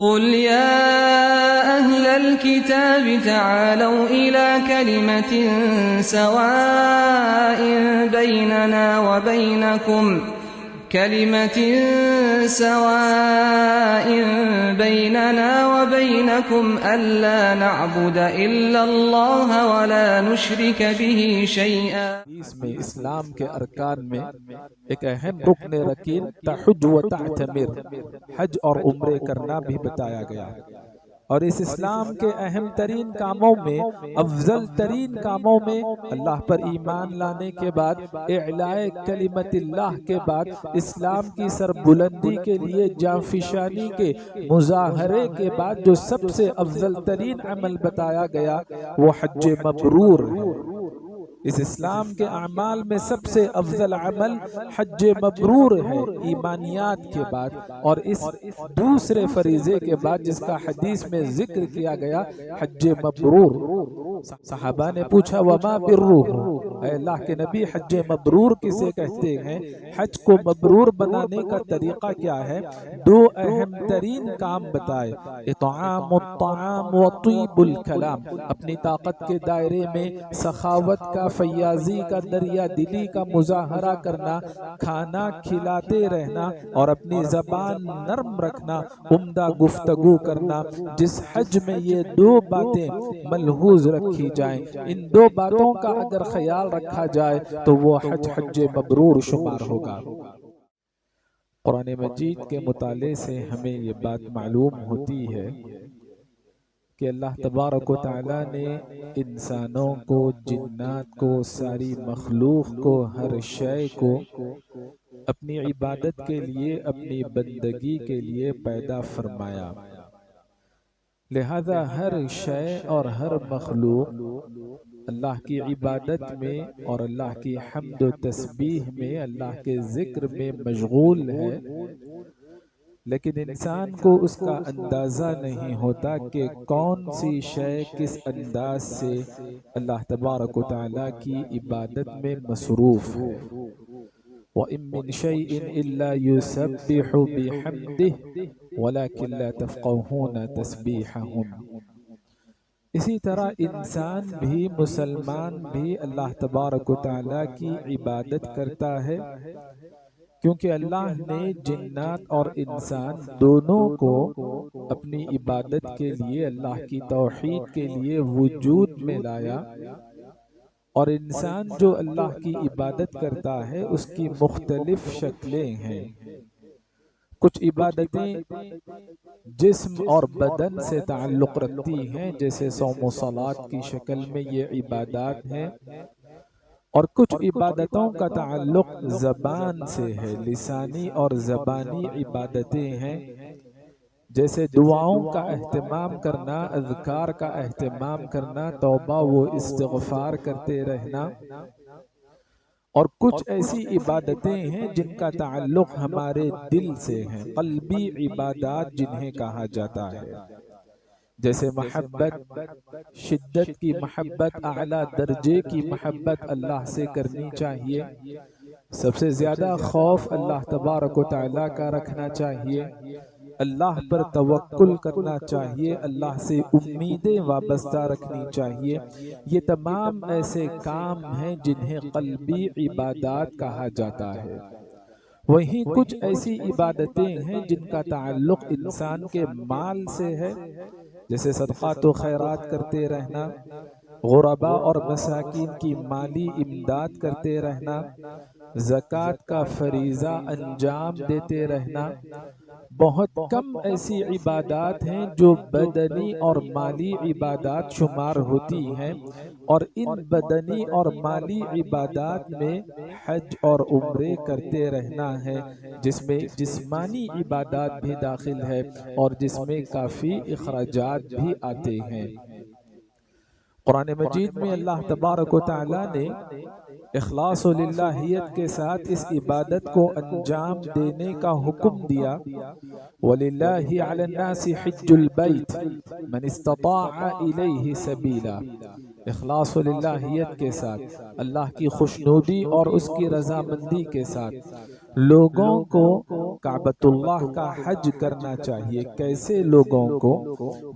قل يا أهل الكتاب تعالوا إلى كلمة سواء بيننا وبينكم ألا نعبد إلا الله ولا نشرك به شيئا. اس میں اسلام کے ارکان میں ایک اہم رکن رکین تحج و تعتمر، حج اور عمرے کرنا بھی بتایا گیا، اور اس اسلام کے اہم ترین کاموں میں، افضل ترین کاموں میں اللہ پر ایمان لانے کے بعد، اعلاء کلمت اللہ کے بعد، اسلام کی سربلندی کے لیے جانفشانی کے مظاہرے کے بعد جو سب سے افضل ترین عمل بتایا گیا وہ حج مبرور ہے۔ اس اسلام کے اعمال میں سب سے افضل عمل حج مبرور ہے ایمانیات کے بعد، اور اس دوسرے فریضے کے بعد جس کا حدیث میں ذکر کیا گیا، حج مبرور۔ صحابہ نے پوچھا وما برہ، اے اللہ کے نبی حج مبرور کسے کہتے ہیں؟ حج کو مبرور بنانے کا طریقہ کیا ہے؟ دو اہم ترین کام بتائے، اطعام الطعام و طیب الکلام، اپنی طاقت کے دائرے میں سخاوت کا، فیاضی کا، دریا دلی کا مظاہرہ کرنا، کھانا کھلاتے رہنا اور اپنی زبان نرم رکھنا، عمدہ گفتگو کرنا۔ جس حج میں یہ دو باتیں ملحوظ رکھی جائیں، ان دو باتوں کا اگر خیال رکھا جائے تو وہ حج مبرور شمار ہوگا۔ قرآن مجید کے مطالعے سے ہمیں یہ بات معلوم ہوتی ہے کہ اللہ تبارک و تعالیٰ نے انسانوں کو، جنات کو، ساری مخلوق کو، ہر شے کو اپنی عبادت کے لیے، اپنی بندگی کے لیے پیدا فرمایا، لہذا ہر شے اور ہر مخلوق اللہ کی عبادت میں اور اللہ کی حمد و تسبیح میں، اللہ کے ذکر میں مشغول ہے، لیکن انسان کو اس کا اندازہ نہیں ہوتا کہ کون سی شے کس انداز سے اللہ تبارک و تعالیٰ کی عبادت میں مصروف ہے۔ وَإِن مِّن شَيْءٍ إِلَّا يُسَبِّحُ بِحَمْدِهِ وَلَكِن لَّا تَفْقَهُونَ تَسْبِيحَهُمْ۔ اسی طرح انسان بھی، مسلمان بھی اللہ تبارک و تعالیٰ کی عبادت کرتا ہے، کیونکہ اللہ نے جنات اور انسان دونوں کو اپنی عبادت کے لیے، اللہ کی توحید کے لیے وجود میں لایا، اور انسان جو اللہ کی عبادت کرتا ہے اس کی مختلف شکلیں ہیں۔ کچھ عبادتیں جسم اور بدن سے تعلق رکھتی ہیں، جیسے صوم و صلاۃ کی شکل میں یہ عبادات ہیں، اور کچھ عبادتوں کا تعلق زبان سے ہے، لسانی اور زبانی عبادتیں ہیں، جیسے دعاؤں کا اہتمام کرنا، اذکار کا اہتمام کرنا، توبہ و استغفار کرتے رہنا، اور کچھ ایسی عبادتیں ہیں جن کا تعلق ہمارے دل سے ہیں، قلبی عبادات جنہیں کہا جاتا ہے، جیسے محبت، شدت کی محبت، اعلیٰ درجے کی محبت اللہ سے کرنی چاہیے، سب سے زیادہ خوف اللہ تبارک و تعالیٰ کا رکھنا چاہیے، اللہ پر توکل کرنا چاہیے، اللہ سے امیدیں وابستہ رکھنی چاہیے۔ یہ تمام ایسے کام ہیں جنہیں قلبی عبادات کہا جاتا ہے۔ وہیں کچھ ایسی عبادتیں ہیں جن کا تعلق انسان کے مال سے ہے، جیسے صدقات و خیرات کرتے رہنا، غرباء اور مساکین کی مالی امداد کرتے رہنا، زکوٰۃ کا فریضہ انجام دیتے رہنا۔ بہت کم ایسی عبادات ہیں جو بدنی اور مالی عبادات شمار ہوتی ہیں، اور ان بدنی اور مالی عبادات میں حج اور عمرے کرتے رہنا ہے، جس میں جسمانی عبادات بھی داخل ہے اور جس میں کافی اخراجات بھی آتے ہیں۔ قرآن مجید میں اللہ تبارک و تعالیٰ نے اخلاص و للہیت کے ساتھ اس عبادت کو انجام دینے کا حکم دیا، وَلِلَّهِ عَلَى النَّاسِ حِجُّ الْبَيْتِ مَنِ اسْتَطَاعَ إِلَيْهِ سَبِيلًا۔ اخلاص و للہیت کے ساتھ، اللہ کی خوشنودی اور اس کی رضامندی کے ساتھ لوگوں کو کعبۃ اللہ کا حج کرنا چاہیے۔ کیسے لوگوں کو؟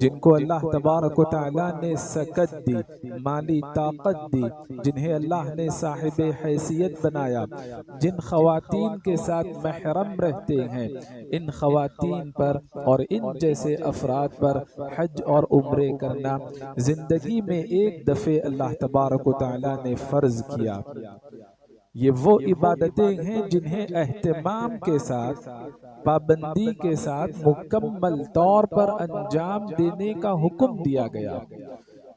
جن کو اللہ تبارک و تعالیٰ نے سکت دی، مالی طاقت دی، جنہیں اللہ نے صاحب حیثیت بنایا، جن خواتین کے ساتھ محرم رہتے ہیں، ان خواتین پر اور ان جیسے افراد پر حج اور عمرے کرنا زندگی میں ایک دفعہ اللہ تبارک و تعالیٰ نے فرض کیا۔ یہ وہ عبادتیں ہیں جنہیں اہتمام کے ساتھ، پابندی کے ساتھ مکمل طور پر انجام دینے کا حکم دیا گیا۔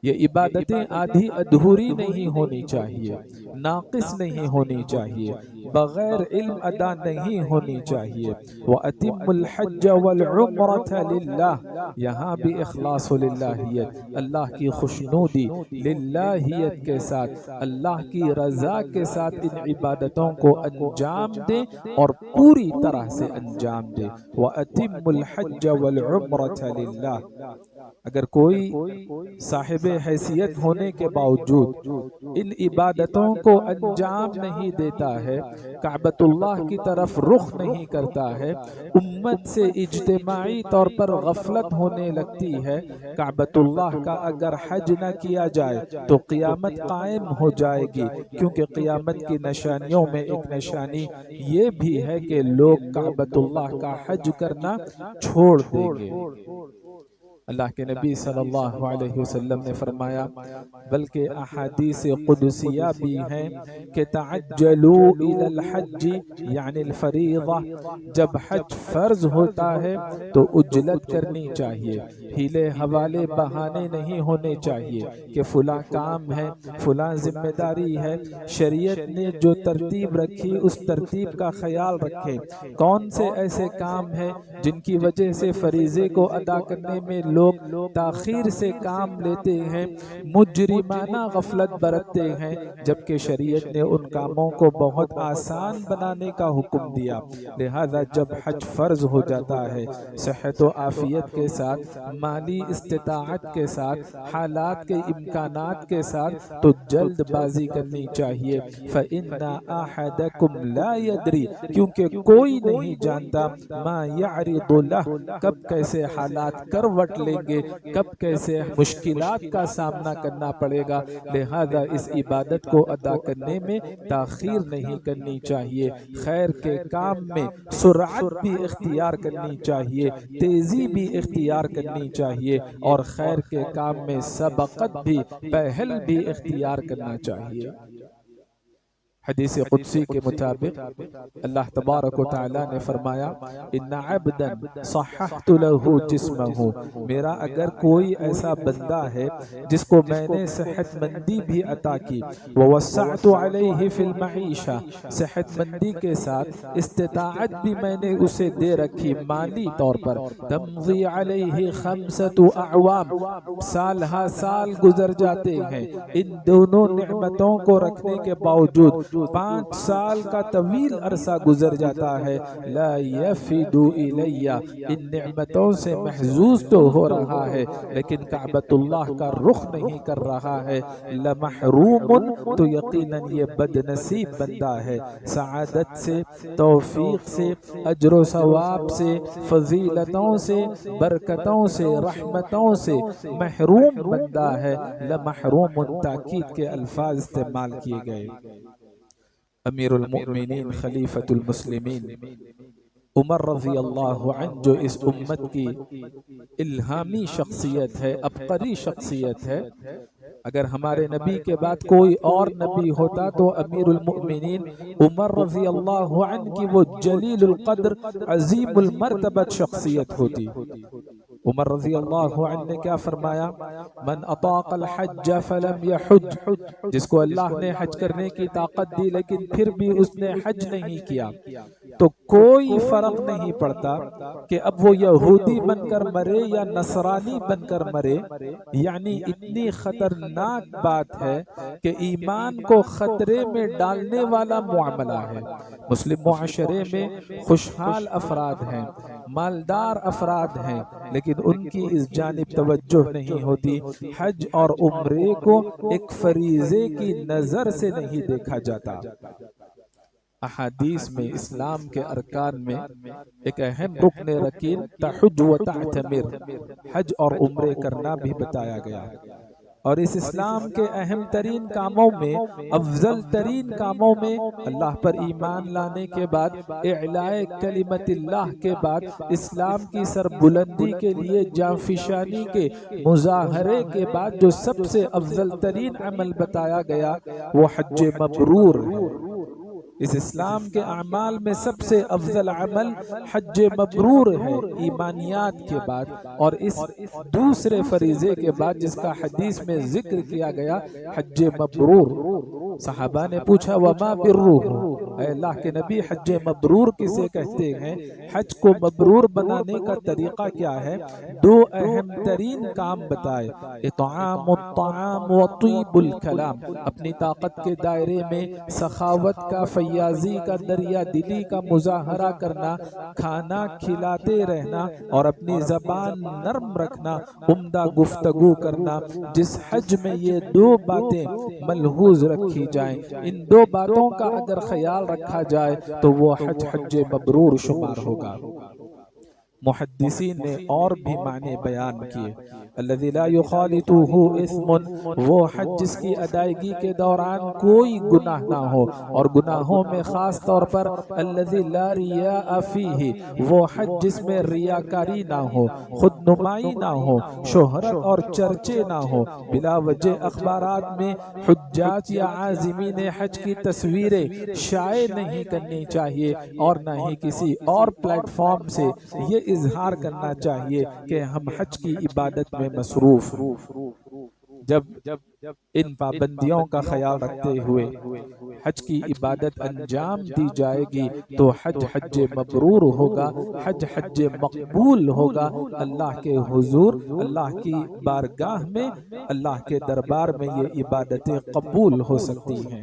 یہ عبادتیں آدھی ادھوری نہیں ہونی چاہیے، ناقص نہیں ہونی چاہیے، بغیر علم ادا نہیں ہونی چاہیے۔ وَأَتِمُّ الْحَجَّ وَالْعُمْرَةَ لِلَّهِ، یہاں بھی اخلاص و للہیت، اللہ کی خوشنودی، للہیت کے ساتھ، اللہ کی رضا کے ساتھ ان عبادتوں کو انجام دیں اور پوری طرح سے انجام دیں۔ وَأَتِمُّ الْحَجَّ وَالْعُمْرَةَ لِلَّهِ۔ اگر کوئی صاحب حیثیت ہونے کے باوجود ان عبادتوں کو انجام نہیں دیتا ہے، کعبۃ اللہ کی طرف رخ نہیں کرتا ہے، امت سے اجتماعی طور پر غفلت ہونے لگتی ہے، کعبۃ اللہ کا اگر حج نہ کیا جائے تو قیامت قائم ہو جائے گی، کیونکہ قیامت کی نشانیوں میں ایک نشانی یہ بھی ہے کہ لوگ کعبۃ اللہ کا حج کرنا چھوڑ دیں گے۔ اللہ کے نبی صلی اللہ علیہ وسلم نے فرمایا، بلکہ احادیث قدسیہ بھی ہیں کہ تعجلوا الی الحج یعنی الفریضہ، جب حج فرض ہوتا ہے تو عجلت کرنی چاہیے، ہیلے حوالے بہانے نہیں ہونے چاہیے کہ فلاں کام ہے، فلاں ذمہ داری ہے۔ شریعت نے جو ترتیب رکھی اس ترتیب کا خیال رکھیں۔ کون سے ایسے کام ہیں جن کی وجہ سے فریضے کو ادا کرنے میں لوگ تاخیر سے کام لیتے ہیں، مجرمانہ غفلت برتتے ہیں، جبکہ شریعت نے ان کاموں کو بہت آسان بنانے کا حکم دیا۔ لہذا جب حج فرض ہو جاتا ہے، صحت و عافیت کے ساتھ، مالی استطاعت کے ساتھ، حالات کے امکانات کے ساتھ، تو جلد بازی کرنی چاہیے۔ فَإِنَّ أَحَدَكُمْ لَا يَدْرِي، کیونکہ کوئی نہیں جانتا، مَا يَعْرِضُ لَهُ، کب کیسے حالات کروٹ لیں گے، کب کیسے مشکلات کا سامنا کرنا پڑے گا۔ لہذا اس عبادت کو ادا کرنے میں تاخیر نہیں کرنی چاہیے۔ خیر کے کام میں سرعت بھی اختیار کرنی چاہیے، تیزی بھی اختیار کرنی چاہیے، اور خیر کے کام میں سبقت بھی، پہل بھی اختیار کرنا چاہیے۔ حدیث قدسی کے مطابق اللہ تبارک و تعالیٰ نے فرمایا، ان عبدا صححت له جسمہ، میرا اگر کوئی ایسا بندہ ہے جس کو میں نے صحت مندی بھی عطا کی، ووسعت علیہ فی المعیشہ، صحت مندی کے ساتھ استطاعت بھی میں نے اسے دے رکھی مالی طور پر، تمضی علیہ 5 اعوام، سال ہا سال گزر جاتے ہیں، ان دونوں نعمتوں کو رکھنے کے باوجود 5 سال کا طویل عرصہ گزر جاتا ہے، لا یفد الی، ان نعمتوں سے محظوظ تو ہو رہا ہے لیکن کعبۃ اللہ کا رخ نہیں کر رہا ہے، لمحروم، تو یقیناً یہ بد نصیب بندہ ہے، سعادت سے، توفیق سے، اجر و ثواب سے، فضیلتوں سے، برکتوں سے، رحمتوں سے محروم بندہ ہے۔ لمحروم تاکید کے الفاظ استعمال کیے گئے۔ امیر المؤمنین خلیفۃ المسلمین عمر رضی اللہ عنہ، جو اس امت کی الہامی شخصیت ہے، عبقری شخصیت ہے، اگر ہمارے نبی کے بعد کوئی اور نبی ہوتا تو امیر المؤمنین عمر رضی اللہ عنہ کی وہ جلیل القدر، عظیم المرتبت شخصیت ہوتی۔ عمر رضی اللہ عنہ نے کیا فرمایا، من اطاق الحج فلم یحج، جس کو اللہ نے حج کرنے کی طاقت دی لیکن پھر بھی اس نے حج نہیں کیا، تو کوئی فرق نہیں پڑتا کہ اب وہ یہودی بن کر مرے یا نصرانی بن کر مرے، یعنی اتنی خطرناک بات ہے کہ ایمان کو خطرے میں ڈالنے والا معاملہ ہے۔ مسلم معاشرے میں خوشحال افراد ہیں، مالدار افراد ہیں، لیکن ان کی اس جانب توجہ نہیں ہوتی، حج اور عمرے کو ایک فریضے کی نظر سے نہیں دیکھا جاتا۔ احادیث میں اسلام کے ارکان میں ایک اہم رکن رکین تحج و تعتمر، حج اور عمرے کرنا بھی بتایا گیا، اور اس اسلام کے اہم ترین کاموں میں، افضل ترین کاموں میں اللہ پر ایمان لانے کے بعد، اعلاء کلمت اللہ کے بعد، اسلام کی سربلندی کے لیے جانفشانی کے مظاہرے کے بعد جو سب سے افضل ترین عمل بتایا گیا وہ حج مبرور ہے۔ اس اسلام کے اعمال میں سب سے افضل عمل حج مبرور ہے ایمانیات کے بعد، اور اس دوسرے فریضے کے بعد جس کا حدیث میں ذکر کیا گیا، حج مبرور۔ صحابہ نے پوچھا وما برہ، اے اللہ کے نبی حج مبرور کسے کہتے ہیں؟ حج کو مبرور بنانے کا طریقہ کیا ہے؟ دو اہم ترین کام بتائے، اطعام الطعام و طیب الکلام، اپنی طاقت کے دائرے میں سخاوت کا، فیاضی کا، دریا دلی کا مظاہرہ کرنا، کھانا کھلاتے رہنا اور اپنی زبان نرم رکھنا، عمدہ گفتگو کرنا۔ جس حج میں یہ دو باتیں ملحوظ رکھی جائیں، ان دو باتوں کا اگر خیال رکھا جائے تو وہ حج حج مبرور شمار ہوگا۔ محدثین نے اور بھی معنی بیان کیے، الذی لا یخالطہ اثم، وہ حج جس کی ادائیگی کے دوران کوئی گناہ نہ ہو، اور گناہوں میں خاص طور پر الذی لا ریاء فیہ، وہ حج جس میں ریاکاری نہ ہو، خود نمائی نہ ہو، شہرت اور چرچے نہ ہو، بلا وجہ اخبارات میں حجاج یا عازمین حج کی تصویریں شائع نہیں کرنی چاہیے، اور نہ ہی کسی اور پلیٹ فارم سے یہ اظہار کرنا چاہیے کہ ہم حج کی عبادت میں مصروف ہیں۔ جب ان پابندیوں کا خیال رکھتے ہوئے حج کی عبادت انجام دی جائے گی تو حج حج مبرور ہوگا، حج حج مقبول ہوگا، اللہ کے حضور، اللہ کی بارگاہ میں، اللہ کے دربار میں یہ عبادتیں قبول ہو سکتی ہیں۔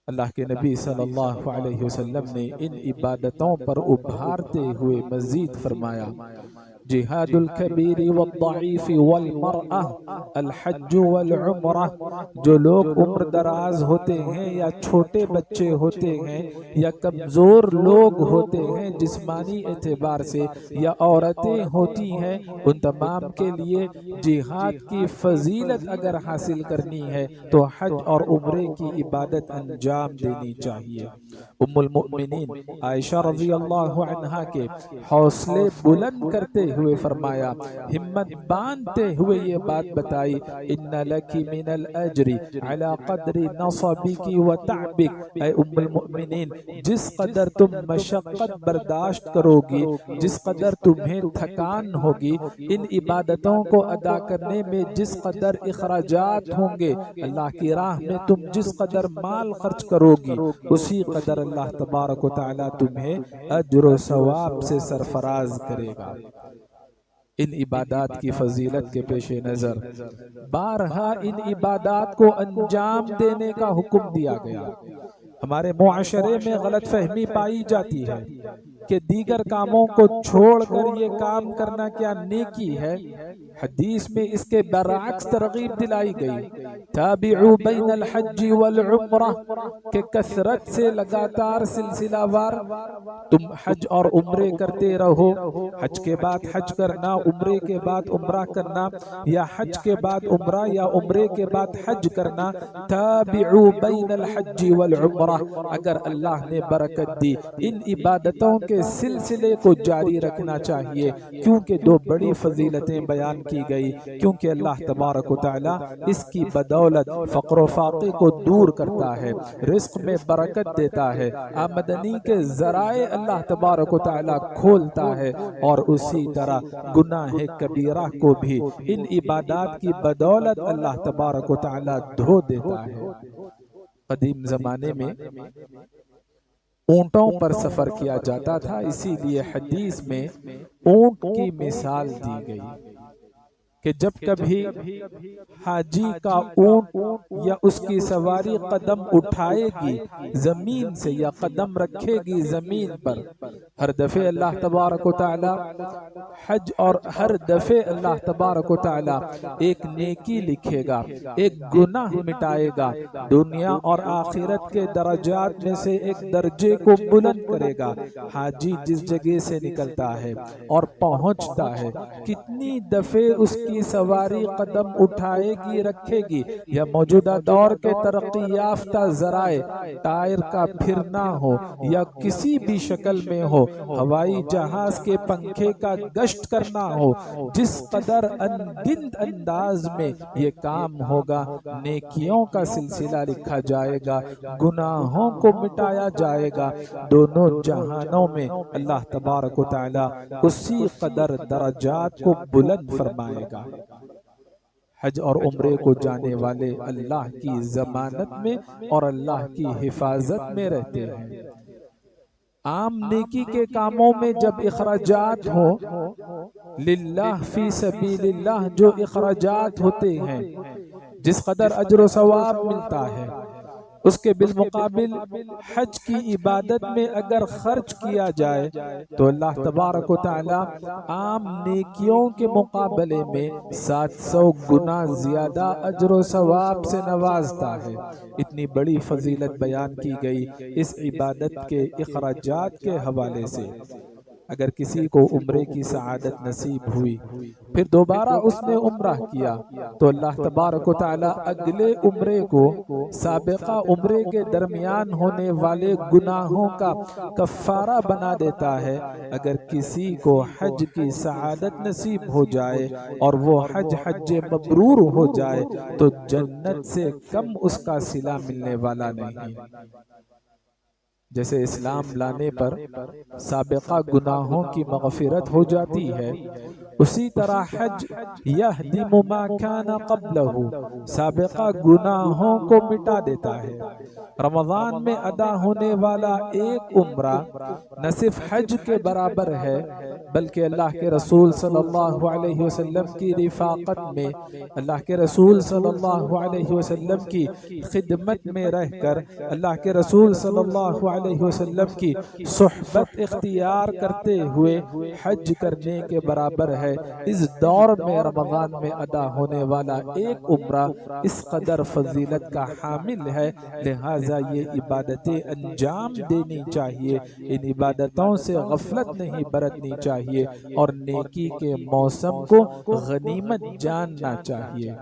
اللہ کے نبی صلی اللہ علیہ وسلم نے ان عبادتوں پر ابھارتے ہوئے مزید فرمایا، جہاد الکبیر والضعیف والمرأہ الحج والعمرہ، جو لوگ عمر دراز ہوتے ہیں یا چھوٹے بچے ہوتے ہیں یا کمزور لوگ ہوتے ہیں جسمانی اعتبار سے، یا عورتیں ہوتی ہیں، ان تمام کے لیے جہاد کی فضیلت اگر حاصل کرنی ہے تو حج اور عمرے کی عبادت انجام دینی چاہیے۔ ام المؤمنین عائشہ رضی اللہ عنہا کے حوصلے بلند کرتے ہوئے فرمایا، ہمت باندھتے ہوئے یہ بات بتائی، ان لکی من الاجر علی قدر نصبک و تعبک، اے ام المؤمنین جس قدر تم مشقت برداشت کرو گی، جس قدر تمہیں تھکان ہوگی، ان عبادتوں کو ادا کرنے میں جس قدر اخراجات ہوں گے، اللہ کی راہ میں تم جس قدر مال خرچ کرو گی، اسی قدر اللہ تبارک و تعالی تمہیں اجر و ثواب سے سرفراز کرے گا۔ ان عبادات کی فضیلت کے پیش نظر بارہا ان عبادات کو انجام دینے کا حکم دیا گیا۔ ہمارے معاشرے میں غلط فہمی پائی جاتی ہے کہ دیگر کاموں کو چھوڑ کر یہ کام کرنا کیا نیکی ہے؟ حدیث میں اس کے برعکس ترغیب دلائی گئی، تابعوا بین الحج والعمرہ، کہ کثرت سے لگاتار سلسلہ وار تم حج اور عمرے کرتے رہو، حج کے بعد حج کرنا، عمرے کے بعد عمرہ کرنا، یا حج کے بعد عمرہ یا عمرے کے بعد حج کرنا، تابعوا بین الحج والعمرہ، اگر اللہ نے برکت دی ان عبادتوں کے سلسلے کو جاری رکھنا چاہیے، کیونکہ دو بڑی فضیلتیں بیان کی گئی، کیونکہ اللہ تبارک و تعالی اس کی بدولت فقر و فاقے کو دور کرتا ہے، رزق میں برکت دیتا ہے، آمدنی کے ذرائع اللہ تبارک و تعالی کھولتا ہے، اور اسی طرح گناہ کبیرہ کو بھی ان عبادات کی بدولت اللہ تبارک و تعالی دھو دیتا ہے۔ قدیم زمانے میں اونٹوں پر سفر کیا جاتا تھا، اسی لیے حدیث میں اونٹ کی مثال دی گئی کہ جب کبھی حاجی کا اونٹ یا اس کی سواری قدم اٹھائے گی زمین سے یا قدم رکھے گی زمین پر، ہر دفعے اللہ تبارک و تعالی حج اور ہر دفعے اللہ تبارک و تعالی ایک نیکی لکھے گا، ایک گناہ مٹائے گا، دنیا اور آخرت کے درجات میں سے ایک درجے کو بلند کرے گا۔ حاجی جس جگہ سے نکلتا ہے اور پہنچتا ہے، کتنی دفعے اس کی سواری قدم اٹھائے گی رکھے گی، یا موجودہ دور کے ترقی یافتہ ذرائع ٹائر کا پھرنا ہو یا کسی بھی شکل میں ہو، ہوائی جہاز کے پنکھے کا گشت کرنا ہو، جس قدر انگنت انداز میں یہ کام ہوگا، نیکیوں کا سلسلہ لکھا جائے گا، گناہوں کو مٹایا جائے گا، دونوں جہانوں میں اللہ تبارک و تعالی اسی قدر درجات کو بلند فرمائے گا۔ حج اور عمرے کو جانے والے اللہ کی ضمانت میں اور اللہ کی حفاظت میں رہتے ہیں۔ عام نیکی کے کاموں میں جب اخراجات ہو، للہ فی سبیل اللہ جو اخراجات ہوتے ہیں، جس قدر اجر و ثواب ملتا ہے، اس کے بالمقابل حج کی عبادت میں اگر خرچ کیا جائے تو اللہ تبارک و تعالی عام نیکیوں کے مقابلے میں 700 گنا زیادہ اجر و ثواب سے نوازتا ہے۔ اتنی بڑی فضیلت بیان کی گئی اس عبادت کے اخراجات کے حوالے سے۔ اگر کسی کو عمرے کی سعادت نصیب ہوئی، پھر دوبارہ اس نے عمرہ کیا، تو اللہ تبارک و تعالی اگلے عمرے کو سابقہ عمرے کے درمیان ہونے والے گناہوں کا کفارہ بنا دیتا ہے۔ اگر کسی کو حج کی سعادت نصیب ہو جائے اور وہ حج مبرور ہو جائے تو جنت سے کم اس کا صلہ ملنے والا نہیں۔ جیسے اسلام لانے پر سابقہ گناہوں کی مغفرت ہو جاتی ہے، اسی طرح حج یہدم ما کان قبلہ سابقہ گناہوں کو مٹا دیتا ہے۔ رمضان میں ادا ہونے والا ایک عمرہ نہ صرف حج کے برابر ہے بلکہ اللہ کے رسول صلی اللہ علیہ وسلم کی رفاقت میں، اللہ کے رسول صلی اللہ علیہ وسلم کی خدمت میں رہ کر، اللہ کے رسول صلی اللہ علیہ وسلم کی صحبت اختیار کرتے ہوئے حج کرنے کے برابر ہے۔ اس دور میں رمضان میں ادا ہونے والا ایک عمرہ اس قدر فضیلت کا حامل ہے، لہٰذا یہ عبادتیں انجام دینی چاہیے، ان عبادتوں سے غفلت نہیں برتنی چاہیے اور نیکی کے موسم کو غنیمت جاننا چاہیے۔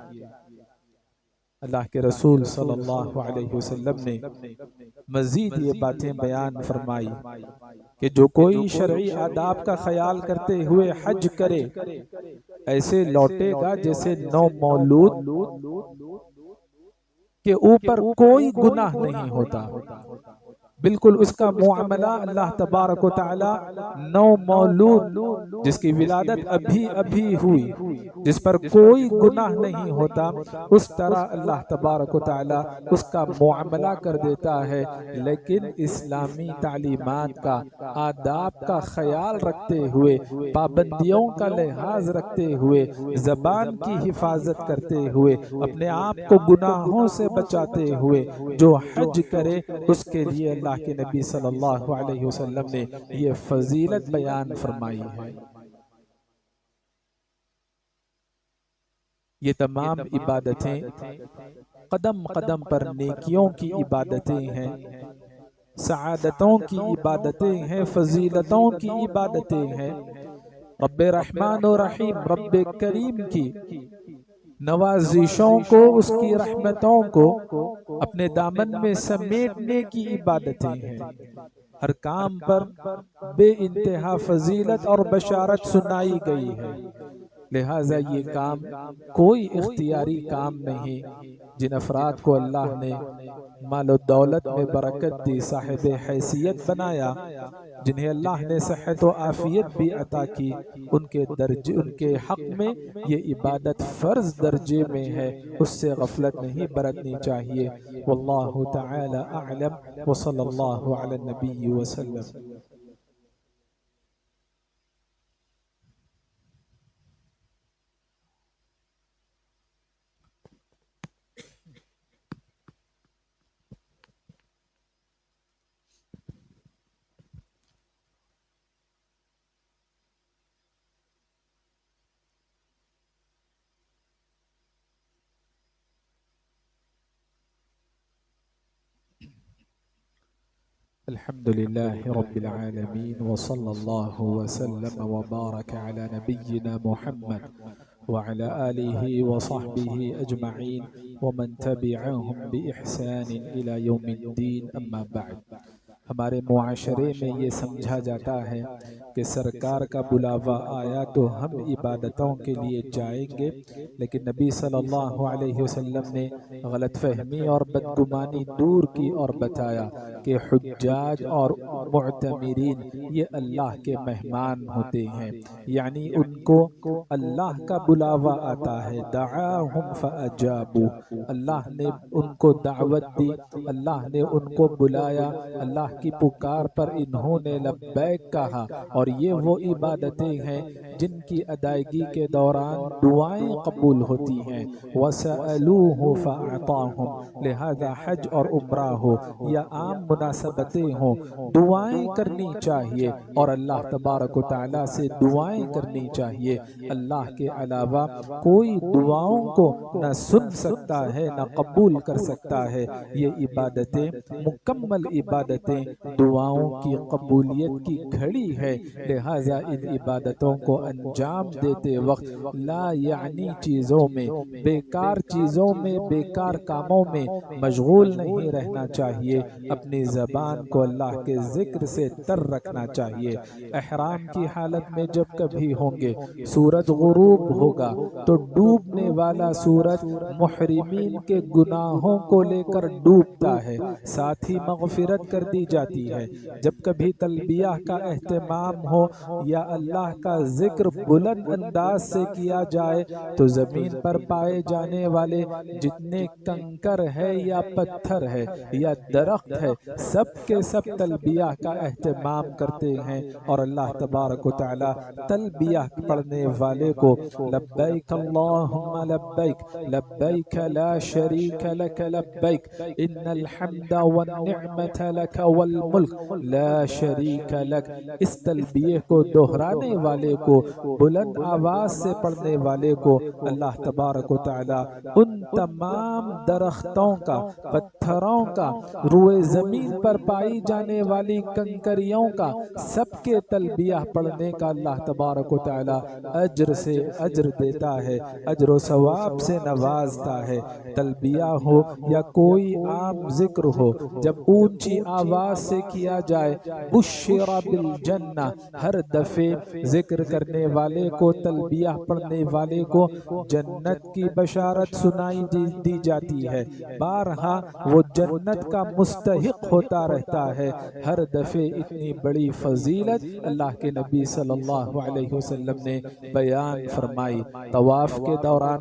اللہ کے رسول صلی اللہ علیہ وسلم نے مزید یہ باتیں بیان فرمائی کہ جو کوئی شرعی آداب کا خیال کرتے ہوئے حج کرے، ایسے لوٹے گا جیسے نو مولود کے اوپر کوئی گناہ نہیں ہوتا۔ بالکل اس کا معاملہ اللہ تبارک و تعالی نو مولود جس کی ولادت ابھی ہوئی، جس پر کوئی گناہ نہیں ہوتا، اس طرح اللہ تبارک و تعالی اس کا معاملہ کر دیتا ہے۔ لیکن اسلامی تعلیمات کا، آداب کا خیال رکھتے ہوئے، پابندیوں کا لحاظ رکھتے ہوئے، زبان کی حفاظت کرتے ہوئے، اپنے آپ کو گناہوں سے بچاتے ہوئے جو حج کرے، اس کے لیے اللہ کے نبی صلی اللہ علیہ وسلم نے یہ فضیلت بیان فرمائی ہے۔ یہ تمام عبادتیں قدم قدم پر نیکیوں کی عبادتیں ہیں، سعادتوں کی عبادتیں ہیں، فضیلتوں کی عبادتیں ہیں۔ رب رحمان و رحیم، رب کریم کی نوازشوں کو، اس کی رحمتوں کو اپنے دامن میں سمیٹنے کی عبادتیں ہیں۔ ہر کام پر بے انتہا فضیلت اور بشارت سنائی گئی ہے، لہٰذا یہ کام کوئی اختیاری کام نہیں۔ جن افراد کو اللہ نے مال و دولت میں برکت دی، صاحب حیثیت بنایا، جنہیں اللہ نے صحت و عافیت بھی عطا کی، ان کے حق میں یہ عبادت فرض درجے میں ہے، اس سے غفلت نہیں برتنی چاہیے۔ واللہ تعالی اعلم وصلی اللہ علی النبی وسلم۔ الحمد لله رب العالمين وصلى الله وسلم وبارك على نبينا محمد وعلى آله وصحبه أجمعين ومن تبعهم بإحسان إلى يوم الدين أما بعد. ہمارے معاشرے میں یہ سمجھا جاتا ہے کہ سرکار کا بلاوا آیا تو ہم عبادتوں کے لیے جائیں گے، لیکن نبی صلی اللہ علیہ وسلم نے غلط فہمی اور بدگمانی دور کی اور بتایا کہ حجاج اور معتمرین یہ اللہ کے مہمان ہوتے ہیں، یعنی ان کو اللہ کا بلاوا آتا ہے. دعاہم فاجابوا، اللہ نے ان کو دعوت دی، اللہ نے ان کو بلایا، اللہ کی پکار پر انہوں نے لبیک کہا. اور یہ وہ عبادتیں ہیں جن کی ادائیگی کے دوران دعائیں قبول ہوتی ہیں. وَسَأَلُوهُ فَأَعْطَاهُمْ، لہذا حج اور عمرہ ہو یا عام مناسبتیں ہوں، دعائیں کرنی چاہیے اور اللہ تبارک و تعالیٰ سے دعائیں کرنی چاہیے. اللہ کے علاوہ کوئی دعاؤں کو نہ سن سکتا ہے نہ قبول کر سکتا ہے. یہ عبادتیں مکمل عبادتیں دعاؤں کی قبولیت کی گھڑی ہے، لہٰذا ان عبادتوں کو انجام دیتے وقت لا یعنی چیزوں میں، بیکار چیزوں میں، بیکار کاموں میں مشغول نہیں رہنا چاہیے. اپنی زبان کو اللہ کے ذکر سے تر رکھنا چاہیے. احرام کی حالت میں جب کبھی ہوں گے، سورج غروب ہوگا تو ڈوبنے والا سورج محرمین کے گناہوں کو لے کر ڈوبتا ہے، ساتھ ہی مغفرت کر دی جاتی ہے. جب کبھی تلبیہ کا اہتمام ہو یا اللہ کا ذکر بلند انداز سے کیا جائے تو زمین پر پائے جانے والے جتنے کنکر ہے یا پتھر ہے یا درخت ہے، سب کے سب تلبیہ کا اہتمام کرتے ہیں. اور اللہ تبارک و تعالی تلبیہ پڑھنے والے کو لبیک اللہم لبیک لبیک لا شریک لک لبیک ان الحمد والنعمت لک والملک لا شریک لک، اس تلبیہ کو دہرانے والے کو، بلند آواز سے پڑھنے والے کو اللہ تبارک و تعالی ان تمام درختوں کا، پتھروں کا، روئے زمین پر پائی جانے والی کنکریوں کا، سب کے تلبیہ پڑھنے کا اللہ تبارک و تعالی اجر سے اجر دیتا ہے، اجر و ثواب سے نوازتا ہے. تلبیہ ہو یا کوئی عام ذکر ہو، جب اونچی آواز سے کیا جائے بشر بالجنہ، ہر دفعے ذکر کرنے والے کو، تلبیہ پڑھنے والے کو جنت کی بشارت سنائی دی جاتی ہے. بارہا وہ جنت کا مستحق ہوتا رہتا ہے. ہر دفعے اتنی بڑی فضیلت اللہ کے نبی صلی اللہ علیہ وسلم نے بیان فرمائی. طواف کے دوران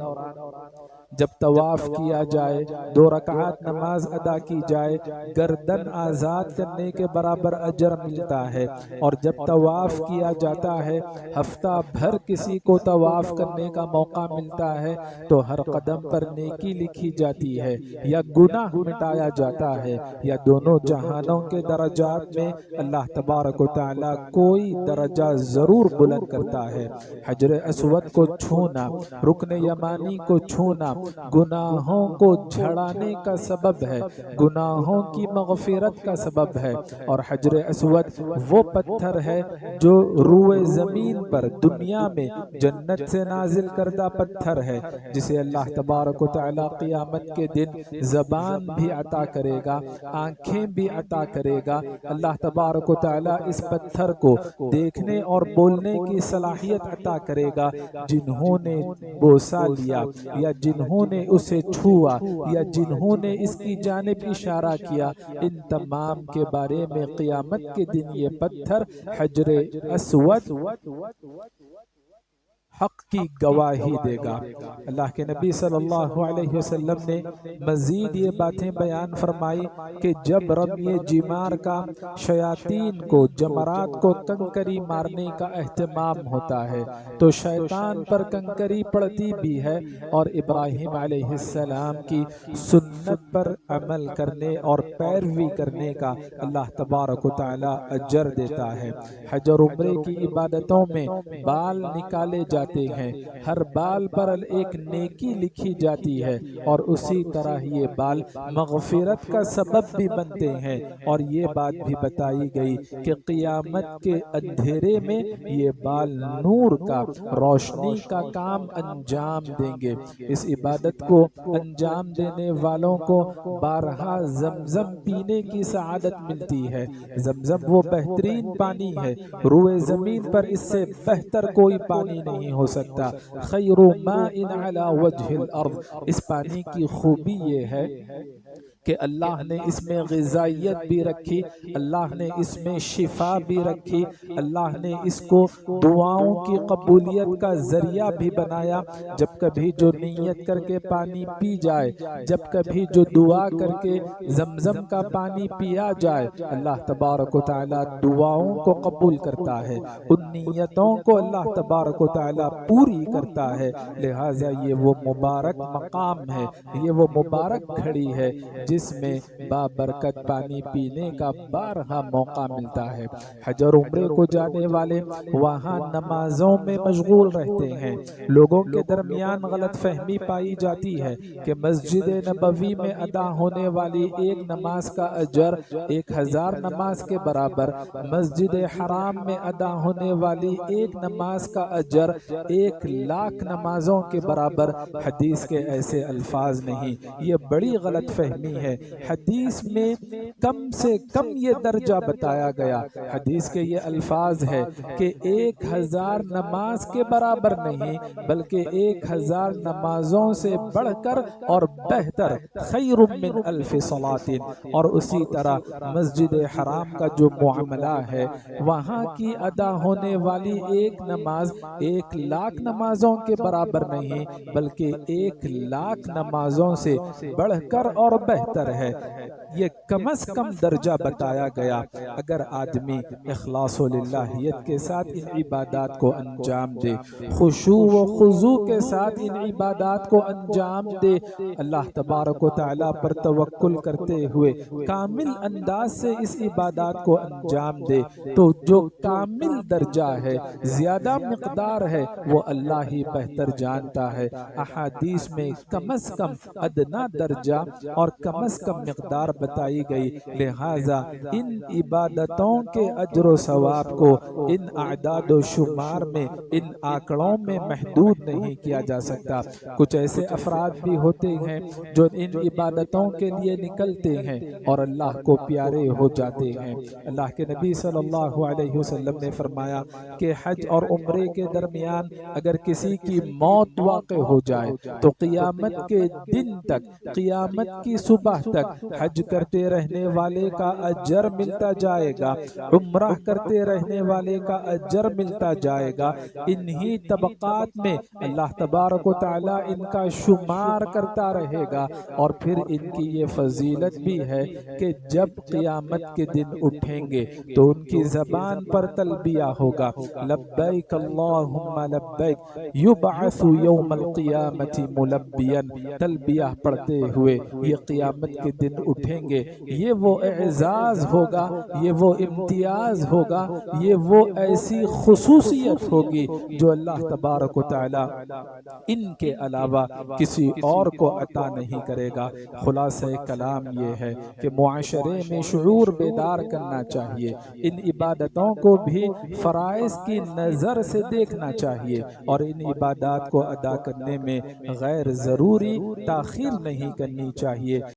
جب طواف کیا جائے، 2 رکعات نماز ادا کی جائے، گردن آزاد کرنے کے برابر اجر ملتا ہے. اور جب طواف کیا جاتا ہے، ہفتہ بھر کسی کو طواف کرنے کا موقع ملتا ہے تو ہر قدم پر نیکی لکھی جاتی ہے یا گناہ مٹایا جاتا ہے، یا دونوں جہانوں کے درجات میں اللہ تبارک و تعالی کوئی درجہ ضرور بلند کرتا ہے. حجر اسود کو چھونا، رکن یمانی کو چھونا گناہوں کو جھڑانے کا سبب ہے، گناہوں کی مغفرت کا سبب ہے. اور حجر اسود وہ پتھر ہے جو روئے زمین پر دنیا میں جنت سے نازل کردہ پتھر ہے، جسے اللہ تبارک و تعالی قیامت کے دن زبان بھی عطا کرے گا، آنکھیں بھی عطا کرے گا. اللہ تبارک و تعالی اس پتھر کو دیکھنے اور بولنے کی صلاحیت عطا کرے گا. جنہوں نے بوسہ لیا یا جنہوں نے اسے چھوا یا جنہوں نے اس کی جانب اشارہ کیا، ان تمام کے بارے میں قیامت کے دن یہ پتھر حجر اسود حق کی گواہی دے گا. اللہ کے نبی صلی اللہ علیہ وسلم نے مزید یہ باتیں بیان فرمائی کہ جب رمی جمار کا شیاطین کو، جمرات کو کنکری مارنے کا اہتمام ہوتا ہے تو شیطان پر کنکری پڑتی بھی ہے، اور ابراہیم علیہ السلام کی سنت پر عمل کرنے اور پیروی کرنے کا اللہ تبارک و تعالی اجر دیتا ہے. حج اور عمرے کی عبادتوں میں بال نکالے جاتے جاتے ہیں، ہر بال پر ایک نیکی لکھی جاتی ہے، اور اسی طرح یہ بال مغفرت کا سبب بھی بنتے ہیں۔ اور یہ بات بھی بتائی گئی کہ قیامت کے اندھیرے میں یہ بال نور کا، روشنی کا کام انجام دیں گے۔ اس عبادت کو انجام دینے والوں کو بارہا زمزم پینے کی سعادت ملتی ہے۔ زمزم وہ بہترین پانی ہے، روئے زمین پر اس سے بہتر کوئی پانی نہیں ہو سکتا۔ خیر ماء علی وجہ الارض، اس پانی کی خوبی یہ ہے کہ اللہ نے اس میں غذائیت بھی رکھی، اللہ نے اس میں شفا بھی رکھی، اللہ نے اس کو دعاؤں کی قبولیت کا ذریعہ بھی بنایا۔ جب کبھی جو نیت کر کے پانی پی جائے، جب کبھی جو دعا کر کے زمزم کا پانی پیا جائے، اللہ تبارک و تعالی دعاؤں کو قبول کرتا ہے، ان نیتوں کو اللہ تبارک و تعالی پوری کرتا ہے۔ لہٰذا یہ وہ مبارک مقام ہے، یہ وہ مبارک گھڑی ہے جس میں بابرکت پانی پینے کا بارہا موقع ملتا ہے۔ حج اور عمرے کو جانے والے وہاں نمازوں میں مشغول رہتے ہیں۔ لوگوں کے درمیان غلط فہمی پائی جاتی ہے کہ مسجد نبوی میں ادا ہونے والی ایک نماز کا اجر 1000 نماز کے برابر، مسجد حرام میں ادا ہونے والی ایک نماز کا اجر 1,00,000 نمازوں کے برابر۔ حدیث کے ایسے الفاظ نہیں، یہ بڑی غلط فہمی ہے۔ حدیث میں کم سے کم یہ درجہ بتایا گیا، حدیث کے یہ الفاظ ہے کہ 1000 نماز کے برابر نہیں بلکہ 1000 نمازوں سے بڑھ کر اور بہتر، خیر من 1000 صلاۃ۔ اور اسی طرح مسجد حرام کا جو معاملہ ہے، وہاں کی ادا ہونے والی ایک نماز 1,00,000 نمازوں کے برابر نہیں بلکہ 1,00,000 نمازوں سے بڑھ کر اور بہتر ہے۔ یہ کم از کم درجہ بتایا گیا۔ اگر آدمی اخلاص و للہیت کے ساتھ ان عبادات کو انجام دے، خشوع و خضوع کے ساتھ ان عبادات کو انجام دے، اللہ تبارک و تعالیٰ پر توکل کرتے ہوئے کامل انداز سے اس عبادات کو انجام دے، تو جو کامل درجہ ہے، زیادہ مقدار ہے، وہ اللہ ہی بہتر جانتا ہے۔ احادیث میں کم از کم ادنا درجہ اور کم از کم مقدار بتائی گئی، لہٰذا ان عبادتوں کے اجر و ثواب کو ان اعداد و شمار میں، ان آنکڑوں میں محدود نہیں کیا جا سکتا۔ کچھ ایسے افراد بھی ہوتے ہیں جو ان عبادتوں کے لیے نکلتے ہیں اور اللہ کو پیارے ہو جاتے ہیں۔ اللہ کے نبی صلی اللہ علیہ وسلم نے فرمایا کہ حج اور عمرے کے درمیان اگر کسی کی موت واقع ہو جائے تو قیامت کے دن تک، قیامت کی صبح تک حج کرتے رہنے والے کا اجر ملتا جائے گا، عمرہ کرتے رہنے والے کا اجر ملتا جائے گا۔ انہی طبقات میں اللہ تبارک و تعالیٰ ان کا شمار کرتا رہے گا، اور پھر ان کی یہ فضیلت بھی ہے کہ جب قیامت کے دن اٹھیں گے تو ان کی زبان پر تلبیہ ہوگا، لبیک اللہم لبیک، یبعث یوم القیامت ملبیا، تلبیہ پڑھتے ہوئے یہ قیامت کے دن اٹھیں گے۔ یہ وہ اعزاز ہوگا، یہ وہ امتیاز ہوگا، یہ وہ ایسی خصوصیت ہوگی جو اللہ تبارک و تعالی ان کے علاوہ کسی اور کو عطا نہیں کرے گا۔ خلاصہ کلام یہ ہے کہ معاشرے میں شعور بیدار کرنا چاہیے، ان عبادتوں کو بھی فرائض کی نظر سے دیکھنا چاہیے، اور ان عبادات کو ادا کرنے میں غیر ضروری تاخیر نہیں کرنی چاہیے۔